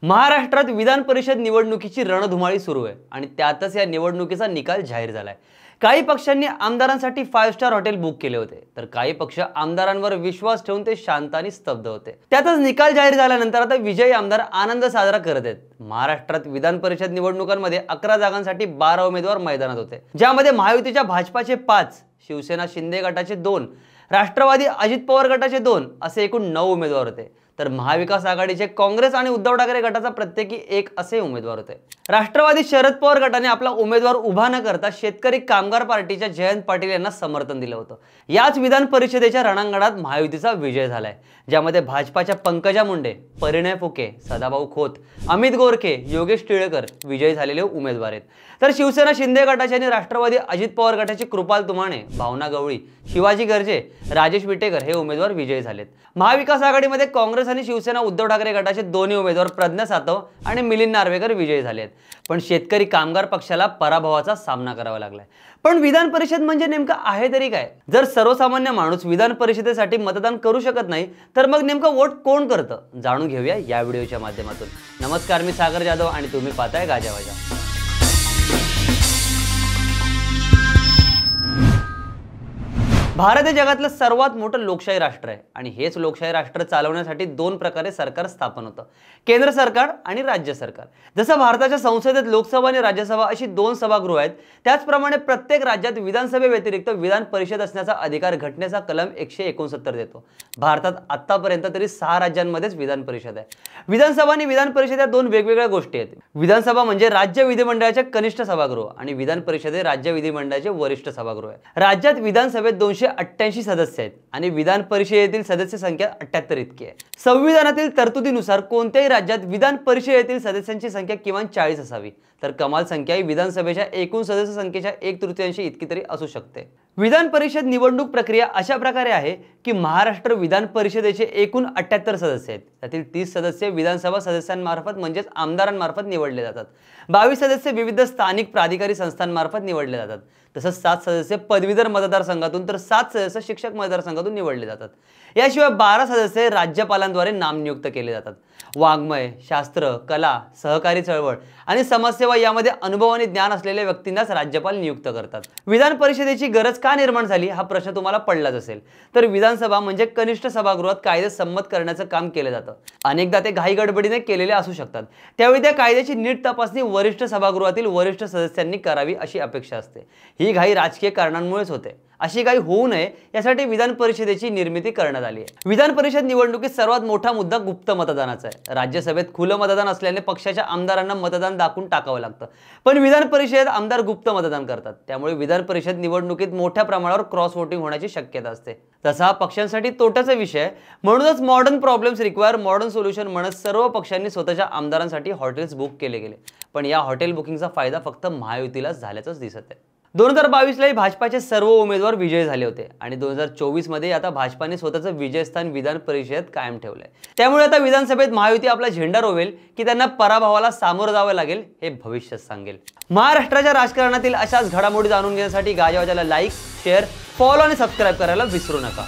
महाराष्ट्रात विधान परिषद निवडणुकीची रणधुमाळी सुरू आहे आणि त्यातच या निवडणुकीचा निकाल जाहीर झालाय। काही पक्षांनी आमदारांसाठी 5 स्टार हॉटेल बुक केले होते, तर काही पक्ष आमदारांवर विश्वास ठेवून ते शांत आणि स्तब्ध होते। त्यातच निकाल जाहीर झाल्यानंतर आता विजयी आमदार आनंद साजरा करत आहेत। महाराष्ट्रात विधान परिषद निवडणुकांमध्ये 11 जागांसाठी 12 उमेदवार मैदानात होते, ज्यामध्ये महायुतीच्या भाजपाचे 5, शिवसेना शिंदे गटाचे 2, राष्ट्रवादी अजित पवार गटाचे 2 असे एकूण 9 उमेदवार होते। तर महाविकास आघाडीचे काँग्रेस आणि उद्धव ठाकरे गटाचा प्रत्येकी 1 असे उमेदवार होते। राष्ट्रवादी शरद पवार गटाने आपला उमेदवार उभा न करता शेतकरी कामगार पार्टीच्या जयंत पाटील यांना समर्थन दिलं होतं। याच विधान परिषदेच्या रणांगणात महायुतीचा विजय झालाय, ज्यामध्ये भाजपाच्या पंकजा मुंडे, परिणय फुके, सदाभाऊ खोत, अमित गोरखे, योगेश टिळेकर विजयी झालेले उमेदवार आहेत। तर शिवसेना शिंदे गटाचे आणि राष्ट्रवादी अजित पवार गटाचे कृपाल तुमाणे, भावना गवळी, शिवाजी गर्जे, राजेश विटेकर हे उमेदवार विजयी झालेत। महाविकास आघाडीमध्ये काँग्रेस आणि शिवसेना उद्धव ठाकरे गटाचे दोन्ही उमेदवार प्रज्ञा सातव आणि मिलिंद नार्वेकर विजयी झाले आहेत। पण शेतकरी कामगार पक्षाला पराभवाचा सामना करावा लागलाय। पण विधान परिषद म्हणजे नेमकं आहे तरी काय? जर सर्वसामान्य माणूस विधान परिषदेसाठी मतदान करू शकत नाही, तर मग नेमकं वोट कोण करतं? जाणून घेऊया या व्हिडिओच्या माध्यमातून। नमस्कार, मी सागर जाधव आणि तुम्ही पाहताय गाजावाजा। भारत हे जगातलं सर्वात मोठं लोकशाही राष्ट्र आहे आणि हेच लोकशाही राष्ट्र चालवण्यासाठी 2 प्रकारे सरकार स्थापन होतं, केंद्र सरकार आणि राज्य सरकार। जसं भारताच्या संसदेत लोकसभा आणि राज्यसभा अशी 2 सभागृह आहेत, त्याचप्रमाणे प्रत्येक राज्यात विधानसभेव्यतिरिक्त विधान परिषद असण्याचा अधिकार घटनेचा कलम 169 देतो। भारतात आतापर्यंत तरी 6 राज्यांमध्येच विधान परिषद आहे। विधानसभा आणि विधान परिषद या 2 वेगवेगळ्या गोष्टी आहेत। विधानसभा म्हणजे राज्य विधिमंडळाचे कनिष्ठ सभागृह आणि विधान परिषद हे राज्य विधिमंडळाचे वरिष्ठ सभागृह आहे। राज्यात विधानसभेत 288 सदस्य आहेत आणि विधान परिषदेतील सदस्य संख्या 78 इतकी आहे। संविधानातील तरतुदीनुसार कोणत्याही राज्यात विधान परिषदेतील सदस्यांची संख्या किमान 40 असावी, तर कमाल संख्या ही विधानसभेच्या एकूण सदस्य संख्येच्या 1/3 इतकी तरी असू शकते। विधान परिषद निवडणूक प्रक्रिया अशा प्रकारे आहे की महाराष्ट्र विधान परिषदेचे एकूण 78 सदस्य आहेत, त्यातील 30 सदस्य विधानसभा सदस्यांमार्फत म्हणजेच आमदारांमार्फत निवडले जातात। 22 सदस्य विविध स्थानिक प्राधिकारी संस्थांमार्फत निवडले जातात। तसंच 7 सदस्य पदवीधर मतदारसंघातून तर 7 सदस्य शिक्षक मतदारसंघातून निवडले जातात। याशिवाय 12 सदस्य राज्यपालांद्वारे नामनियुक्त केले जातात। वाङ्मय, शास्त्र, कला, सहकारी चळवळ आणि समाजसेवा यामध्ये अनुभव आणि ज्ञान असलेल्या व्यक्तींनाच राज्यपाल नियुक्त करतात। विधान परिषदेची गरज का निर्माण झाली हा प्रश्न तुम्हाला पडलाच असेल। तर विधानसभा म्हणजे कनिष्ठ सभागृहात कायदे संमत करण्याचं काम केलं जातं। अनेकदा ते घाई गडबडीने केलेले असू शकतात, त्यावेळी त्या कायद्याची नीट तपासणी वरिष्ठ सभागृहातील वरिष्ठ सदस्यांनी करावी अशी अपेक्षा असते। ही घाई राजकीय कारणांमुळेच होते। अशी काही होऊ नये यासाठी विधान परिषदेची निर्मिती करण्यात आली आहे। विधान परिषद निवडणुकीत सर्वात मोठा मुद्दा गुप्त मतदानाचा आहे। राज्यसभेत खुलं मतदान असल्याने पक्षाच्या आमदारांना मतदान दाखवून टाकावं लागतं, पण विधान परिषदेत आमदार गुप्त मतदान करतात। त्यामुळे विधान परिषद निवडणुकीत मोठ्या प्रमाणावर क्रॉस वोटिंग होण्याची शक्यता असते। तसा हा पक्षांसाठी तोट्याचा विषय आहे। म्हणूनच modern problems require modern solution म्हणत सर्व पक्षांनी स्वतःच्या आमदारांसाठी हॉटेल्स बुक केले गेले, पण या हॉटेल बुकिंगचा फायदा फक्त महायुतीलाच झाल्याचंच दिसत आहे। 2022 भाजपाचे सर्व उमेदवार विजयी झाले होते आणि 2024 मध्ये आता भाजपाने स्वतःचं विजयस्थान विधान परिषदेत कायम ठेवलंय। त्यामुळे आता विधानसभेत महायुती आपला झेंडा रोवेल की त्यांना पराभवाला सामोरं जावं लागेल हे भविष्य सांगेल। महाराष्ट्राच्या राजकारणातील अशाच घडामोडी जाणून घेण्यासाठी गाजावाजाला लाईक, शेअर, फॉलो आणि सबस्क्राईब करायला विसरू नका।